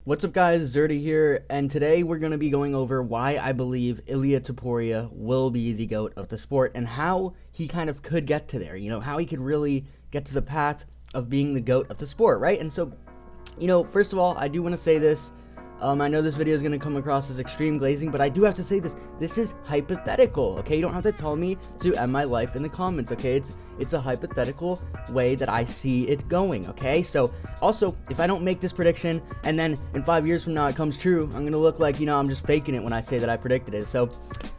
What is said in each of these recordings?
What's up guys, Zerdy here, and today we're going to be going over why I believe Ilia Topuria will be the GOAT of the sport and how he kind of could get to there, how he could really get to the path of being the GOAT of the sport, right? And so, first of all, I do want to say this. I know this video is going to come across as extreme glazing, but I do have to say this. This is hypothetical, okay? You don't have to tell me to end my life in the comments, okay? It's a hypothetical way that I see it going, okay? So, also, if I don't make this prediction, and then in 5 years from now it comes true, I'm going to look like, I'm just faking it when I say that I predicted it. So,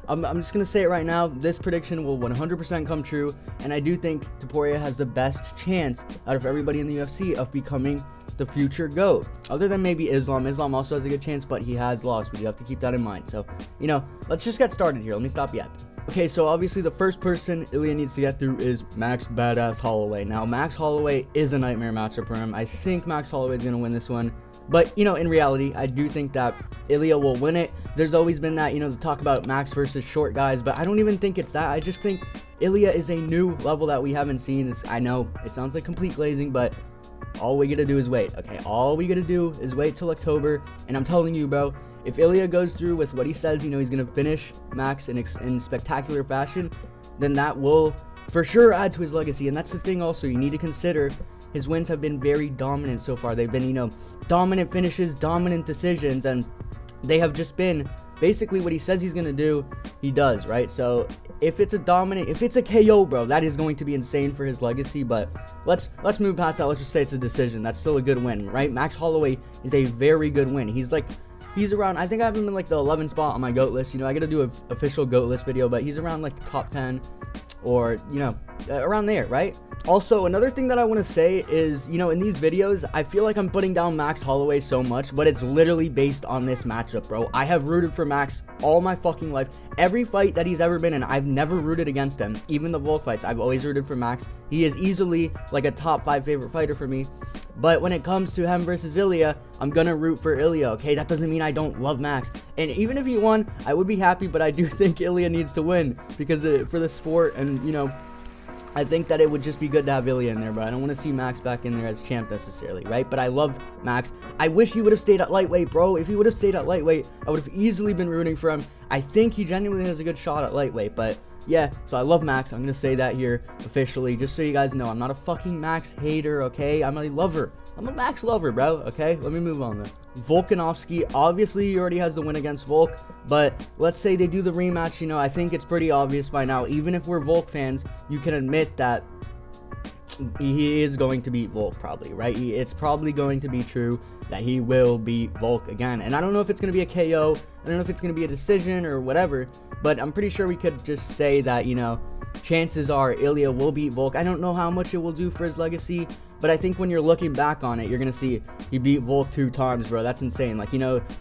I'm just going to say it right now. This prediction will 100% come true, and I do think Topuria has the best chance out of everybody in the UFC of becoming the future GOAT, other than maybe Islam. Islam also has a good chance, but he has lost. We do have to keep that in mind. So, let's just get started here. Let me stop yapping. Okay, so obviously the first person Ilia needs to get through is Max Badass Holloway. Now, Max Holloway is a nightmare matchup for him. I think Max Holloway is going to win this one. But, in reality, I do think that Ilia will win it. There's always been that, the talk about Max versus short guys, but I don't even think it's that. I just think Ilia is a new level that we haven't seen. I know it sounds like complete glazing, but all we gotta do is wait, okay? All we gotta do is wait till October, and I'm telling you, bro, if Ilia goes through with what he says, he's gonna finish Max in spectacular fashion, then that will for sure add to his legacy. And that's the thing also, you need to consider his wins have been very dominant so far. They've been, dominant finishes, dominant decisions, and they have just been basically what he says he's gonna do, he does, right? So if it's a KO, bro, that is going to be insane for his legacy. But let's move past that. Let's just say it's a decision. That's still a good win, right? Max Holloway is a very good win. He's around, I think I have him in like the 11th spot on my GOAT list. I gotta do an official GOAT list video, but he's around like the top 10 or, around there, right? Also, another thing that I want to say is, in these videos, I feel like I'm putting down Max Holloway so much, but it's literally based on this matchup, bro. I have rooted for Max all my fucking life. Every fight that he's ever been in, I've never rooted against him. Even the Volk fights, I've always rooted for Max. He is easily like a top 5 favorite fighter for me. But when it comes to him versus Ilia, I'm gonna root for Ilia, okay? That doesn't mean I don't love Max. And even if he won, I would be happy, but I do think Ilia needs to win because for the sport, and, I think that it would just be good to have Ilia in there, but I don't want to see Max back in there as champ necessarily, right? But I love Max. I wish he would have stayed at lightweight, bro. If he would have stayed at lightweight, I would have easily been rooting for him. I think he genuinely has a good shot at lightweight, but yeah, so I love Max. I'm going to say that here officially, just so you guys know. I'm not a fucking Max hater, okay? I'm a lover. I'm a Max lover, bro, okay? Let me move on then. Volkanovski, obviously he already has the win against Volk, but let's say they do the rematch, I think it's pretty obvious by now. Even if we're Volk fans, you can admit that he is going to beat Volk probably, right? It's probably going to be true that he will beat Volk again. And I don't know if it's going to be a KO, I don't know if it's going to be a decision or whatever, but I'm pretty sure we could just say that, chances are Ilia will beat Volk. I don't know how much it will do for his legacy, but I think when you're looking back on it, you're going to see he beat Volk 2 times, bro. That's insane. Like,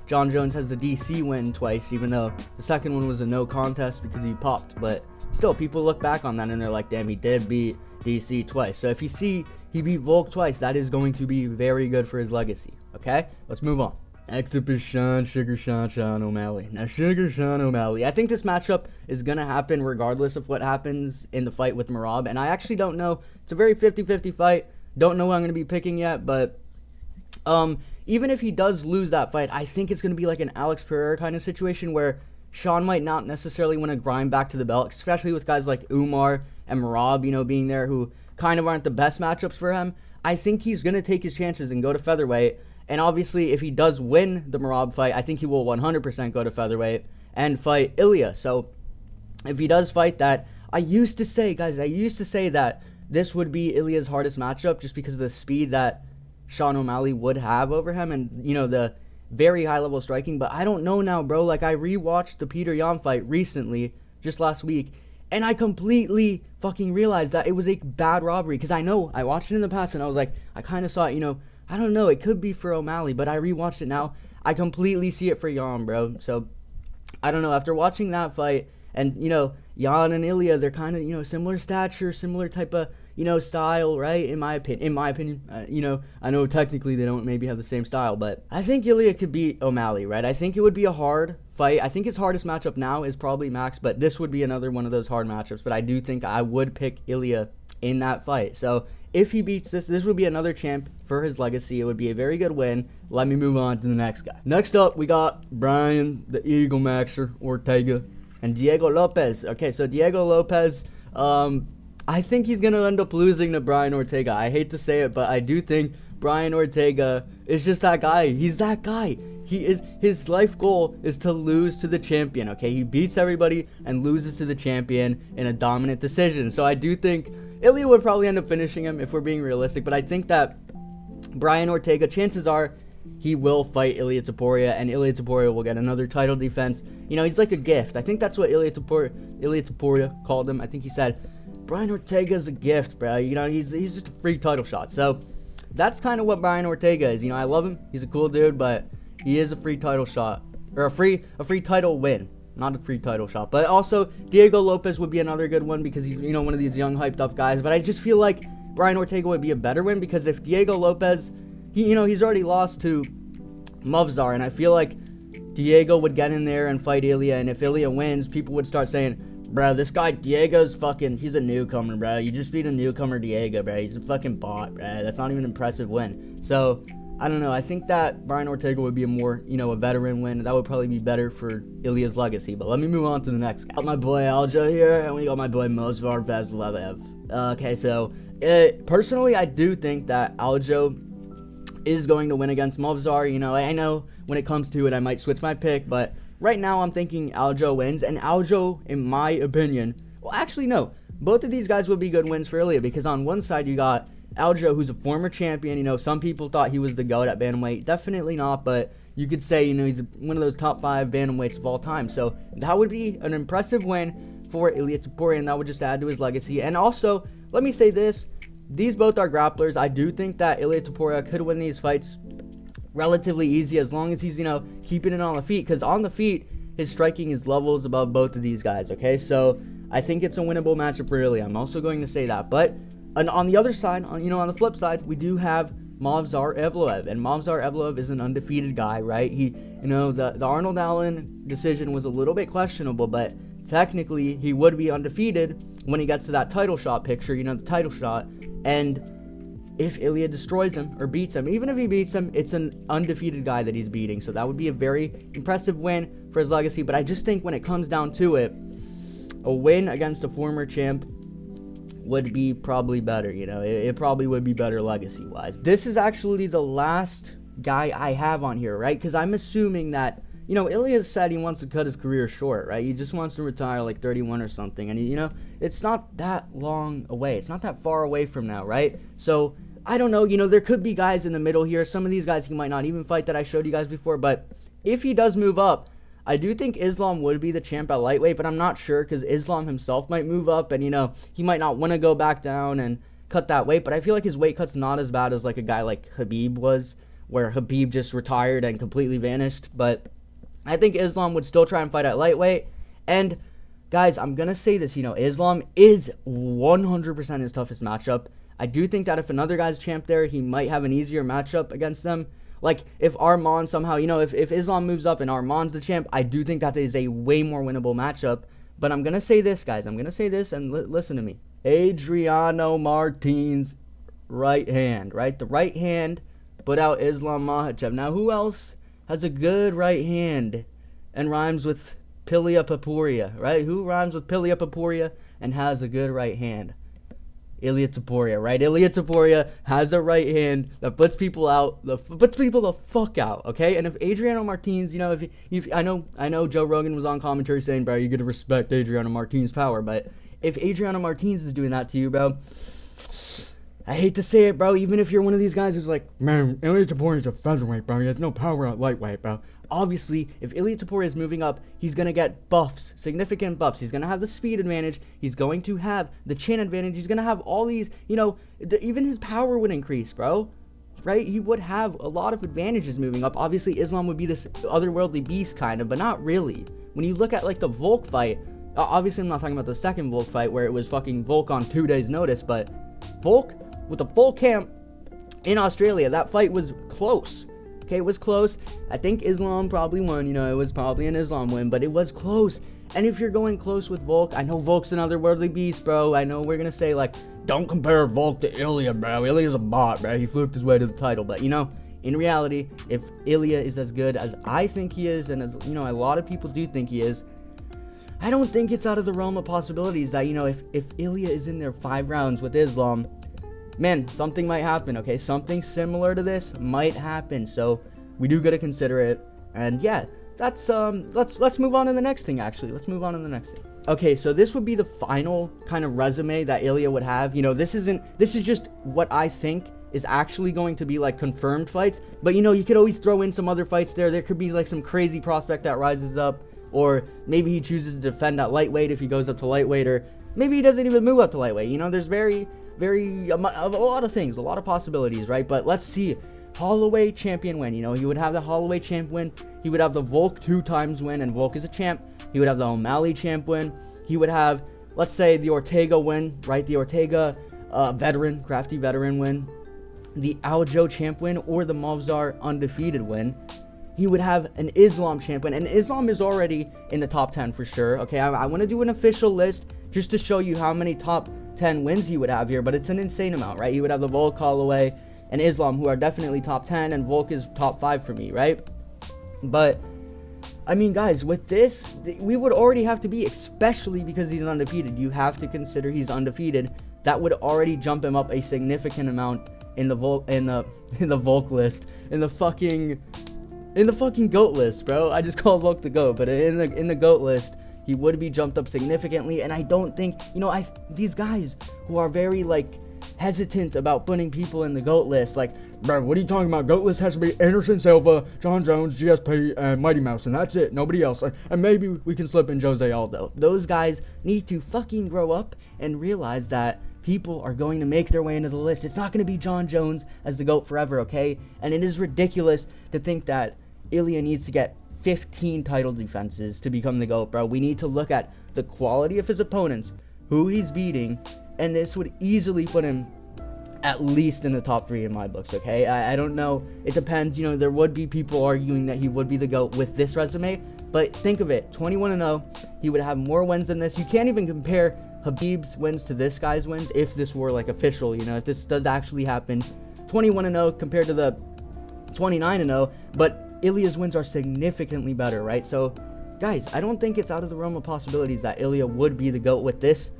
John Jones has the DC win twice, even though the second one was a no contest because he popped. But still, people look back on that and they're like, damn, he did beat DC twice. So if you see he beat Volk twice, that is going to be very good for his legacy. Okay? Let's move on. Next up is Sean O'Malley. Now, Sean O'Malley. I think this matchup is going to happen regardless of what happens in the fight with Merab. And I actually don't know. It's a very 50-50 fight. Don't know who I'm going to be picking yet, but even if he does lose that fight, I think it's going to be like an Alex Pereira kind of situation where Sean might not necessarily want to grind back to the belt, especially with guys like Umar and Merab, being there, who kind of aren't the best matchups for him. I think he's going to take his chances and go to featherweight. And obviously, if he does win the Merab fight, I think he will 100% go to featherweight and fight Ilia. So if he does fight that, I used to say that this would be Ilia's hardest matchup just because of the speed that Sean O'Malley would have over him and, the very high level striking. But I don't know now, bro. Like, I rewatched the Peter Yan fight recently, just last week, and I completely fucking realized that it was a bad robbery. Because I know, I watched it in the past and I was like, I kind of saw it, I don't know, it could be for O'Malley, but I rewatched it now. I completely see it for Yan, bro. So, I don't know, after watching that fight, and, Yan and Ilia, they're kind of, similar stature, similar type of, style, right? In my opinion, I know technically they don't maybe have the same style, but I think Ilia could beat O'Malley, right? I think it would be a hard fight. I think his hardest matchup now is probably Max, but this would be another one of those hard matchups, but I do think I would pick Ilia in that fight. So if he beats this would be another champ for his legacy. It would be a very good win. Let me move on to the next guy. Next up, we got Brian the Eagle Maxer Ortega and Diego Lopes. Okay, so Diego Lopes, I think he's going to end up losing to Brian Ortega. I hate to say it, but I do think Brian Ortega is just that guy. He's that guy. His life goal is to lose to the champion, okay? He beats everybody and loses to the champion in a dominant decision. So I do think Ilia would probably end up finishing him if we're being realistic, but I think that Brian Ortega, chances are he will fight Ilia Topuria, and Ilia Topuria will get another title defense. You know, he's like a gift. I think that's what Ilia Topuria called him. I think he said, Brian Ortega's a gift, bro. You know, he's just a free title shot. So that's kind of what Brian Ortega is. You know, I love him. He's a cool dude, but he is a free title shot, or a free title win, not a free title shot. But also, Diego Lopes would be another good one because he's, you know, one of these young, hyped up guys. But I just feel like Brian Ortega would be a better win because if Diego Lopes, he's already lost to Movsar, and I feel like Diego would get in there and fight Ilia, and if Ilia wins, people would start saying, bro, this guy Diego's he's a newcomer, bro. You just beat a newcomer Diego, bro. He's a fucking bot, bro. That's not even an impressive win. So, I don't know. I think that Brian Ortega would be a more, a veteran win. That would probably be better for Ilia's legacy. But let me move on to the next guy. Got my boy Aljo here, and we got my boy Movsar Evloev. Okay, so, personally, I do think that Aljo is going to win against Movsar. You know, I know when it comes to it, I might switch my pick, but right now I'm thinking Aljo wins, and Aljo, in my opinion, well, actually, no. Both of these guys would be good wins for Ilia, because on one side you got Aljo, who's a former champion. You know, some people thought he was the GOAT at bantamweight. Definitely not, but you could say, he's one of those top 5 bantamweights of all time. So that would be an impressive win for Ilia Topuria, and that would just add to his legacy. And also, let me say this. These both are grapplers. I do think that Ilia Topuria could win these fights relatively easy as long as he's, keeping it on the feet. Because on the feet, his striking is levels above both of these guys, okay? So I think it's a winnable matchup for Ilia. I'm also going to say that. But on the other side, on the flip side, we do have Movsar Evloev. And Movsar Evloev is an undefeated guy, right? The Arnold Allen decision was a little bit questionable, but technically he would be undefeated when he gets to that title shot picture, the title shot. And if Ilia destroys him or beats him, even if he beats him, it's an undefeated guy that he's beating. So that would be a very impressive win for his legacy. But I just think when it comes down to it, a win against a former champ would be probably better. It probably would be better legacy-wise. This is actually the last guy I have on here, right? Because I'm assuming that, Ilia said he wants to cut his career short, right? He just wants to retire like 31 or something. And, it's not that long away. It's not that far away from now, right? So I don't know, there could be guys in the middle here. Some of these guys he might not even fight that I showed you guys before, but if he does move up, I do think Islam would be the champ at lightweight, but I'm not sure because Islam himself might move up and, he might not want to go back down and cut that weight, but I feel like his weight cut's not as bad as like a guy like Khabib was, where Khabib just retired and completely vanished, but I think Islam would still try and fight at lightweight. And guys, I'm going to say this, Islam is 100% his toughest matchup. I do think that if another guy's champ there, he might have an easier matchup against them. Like, if Arman somehow, if Islam moves up and Arman's the champ, I do think that is a way more winnable matchup. But I'm going to say this, guys. I'm going to say this, and listen to me. Adriano Martins' right hand, right? The right hand put out Islam Makhachev. Now, who else has a good right hand and rhymes with Ilia Topuria, right? Who rhymes with Ilia Topuria and has a good right hand? Ilia Topuria, right? Ilia Topuria has a right hand that puts people out, puts people the fuck out, okay? And if Adriano Martins, if I know Joe Rogan was on commentary saying, bro, you gotta respect Adriano Martins' power, but if Adriano Martins is doing that to you, bro, I hate to say it, bro, even if you're one of these guys who's like, man, Ilia Topuria is a featherweight, bro. He has no power at lightweight, bro. Obviously, if Ilia Topuria is moving up, he's going to get buffs, significant buffs. He's going to have the speed advantage. He's going to have the chin advantage. He's going to have all these, even his power would increase, bro. Right? He would have a lot of advantages moving up. Obviously, Islam would be this otherworldly beast, kind of, but not really. When you look at, like, the Volk fight, obviously I'm not talking about the second Volk fight where it was fucking Volk on 2 days' notice, but Volk with a full camp in Australia, that fight was close. Okay, it was close. I think Islam probably won. It was probably an Islam win, but it was close. And if you're going close with Volk, I know Volk's an otherworldly beast, bro. I know we're going to say, like, don't compare Volk to Ilia, bro. Ilia's a bot, bro. He flipped his way to the title. But, you know, in reality, if Ilia is as good as I think he is, and as, you know, a lot of people do think he is, I don't think it's out of the realm of possibilities that, you know, if Ilia is in there 5 rounds with Islam, man, something might happen, okay? Something similar to this might happen. So we do got to consider it. And yeah, that's let's move on to the next thing. Actually, let's move on to the next thing. Okay, so this would be the final kind of resume that Ilia would have. You know, this is just what I think is actually going to be like confirmed fights. But you know, you could always throw in some other fights there. There could be like some crazy prospect that rises up, or maybe he chooses to defend at lightweight if he goes up to lightweight, or maybe he doesn't even move up to lightweight. You know, there's a lot of things, a lot of possibilities, right? But let's see. Holloway champion win. You know, he would have the Holloway champ win. He would have the Volk 2 times win, and Volk is a champ. He would have the O'Malley champ win. He would have, let's say, the Ortega win, right? The Ortega veteran, crafty veteran win. The Aljo champ win, or the Movsar undefeated win. He would have an Islam champ win, and Islam is already in the top 10 for sure. Okay, I want to do an official list just to show you how many top 10 wins he would have here, but it's an insane amount, right? He would have the Volk, Holloway, and Islam, who are definitely top 10, and Volk is top 5 for me, right? But, I mean, guys, with this, we would already have to be, especially because he's undefeated. You have to consider he's undefeated. That would already jump him up a significant amount in the Volk list, in the fucking GOAT list, bro. I just called Volk the GOAT, but in the GOAT list, he would be jumped up significantly. And I don't think, you know, these guys who are very like hesitant about putting people in the GOAT list, like, bro, what are you talking about? GOAT list has to be Anderson Silva, John Jones, GSP, and Mighty Mouse, and that's it. Nobody else. And maybe we can slip in Jose Aldo. Those guys need to fucking grow up and realize that people are going to make their way into the list. It's not going to be John Jones as the GOAT forever, okay? And it is ridiculous to think that Ilia needs to get 15 title defenses to become the GOAT, bro. We need to look at the quality of his opponents, who he's beating, and this would easily put him at least in the top 3 in my books, okay? I don't know. It depends. You know, there would be people arguing that he would be the GOAT with this resume, but think of it. 21-0. He would have more wins than this. You can't even compare Khabib's wins to this guy's wins if this were, like, official, you know, if this does actually happen. 21-0 compared to the 29-0, but Ilia's wins are significantly better, right? So, guys, I don't think it's out of the realm of possibilities that Ilia would be the GOAT with this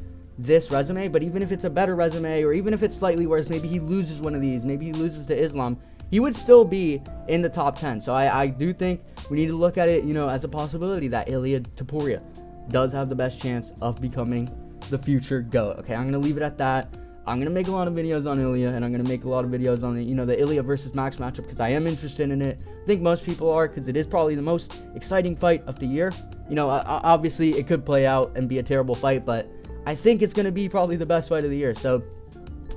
resume. But even if it's a better resume, or even if it's slightly worse, maybe he loses one of these, maybe he loses to Islam, he would still be in the top 10. So I do think we need to look at it, you know, as a possibility that Ilia Topuria does have the best chance of becoming the future GOAT. Okay, I'm going to leave it at that. I'm going to make a lot of videos on Ilia, and I'm going to make a lot of videos on the, you know, the Ilia versus Max matchup, because I am interested in it. I think most people are, because it is probably the most exciting fight of the year. You know, obviously it could play out and be a terrible fight, but I think it's going to be probably the best fight of the year. So,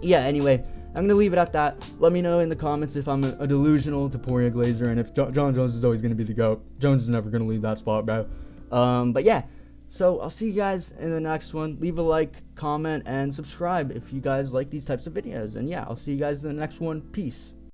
yeah, anyway, I'm going to leave it at that. Let me know in the comments if I'm a delusional Topuria glazer, and if John Jones is always going to be the GOAT. Jones is never going to leave that spot, bro. But yeah. So, I'll see you guys in the next one. Leave a like, comment, and subscribe if you guys like these types of videos. And yeah, I'll see you guys in the next one. Peace.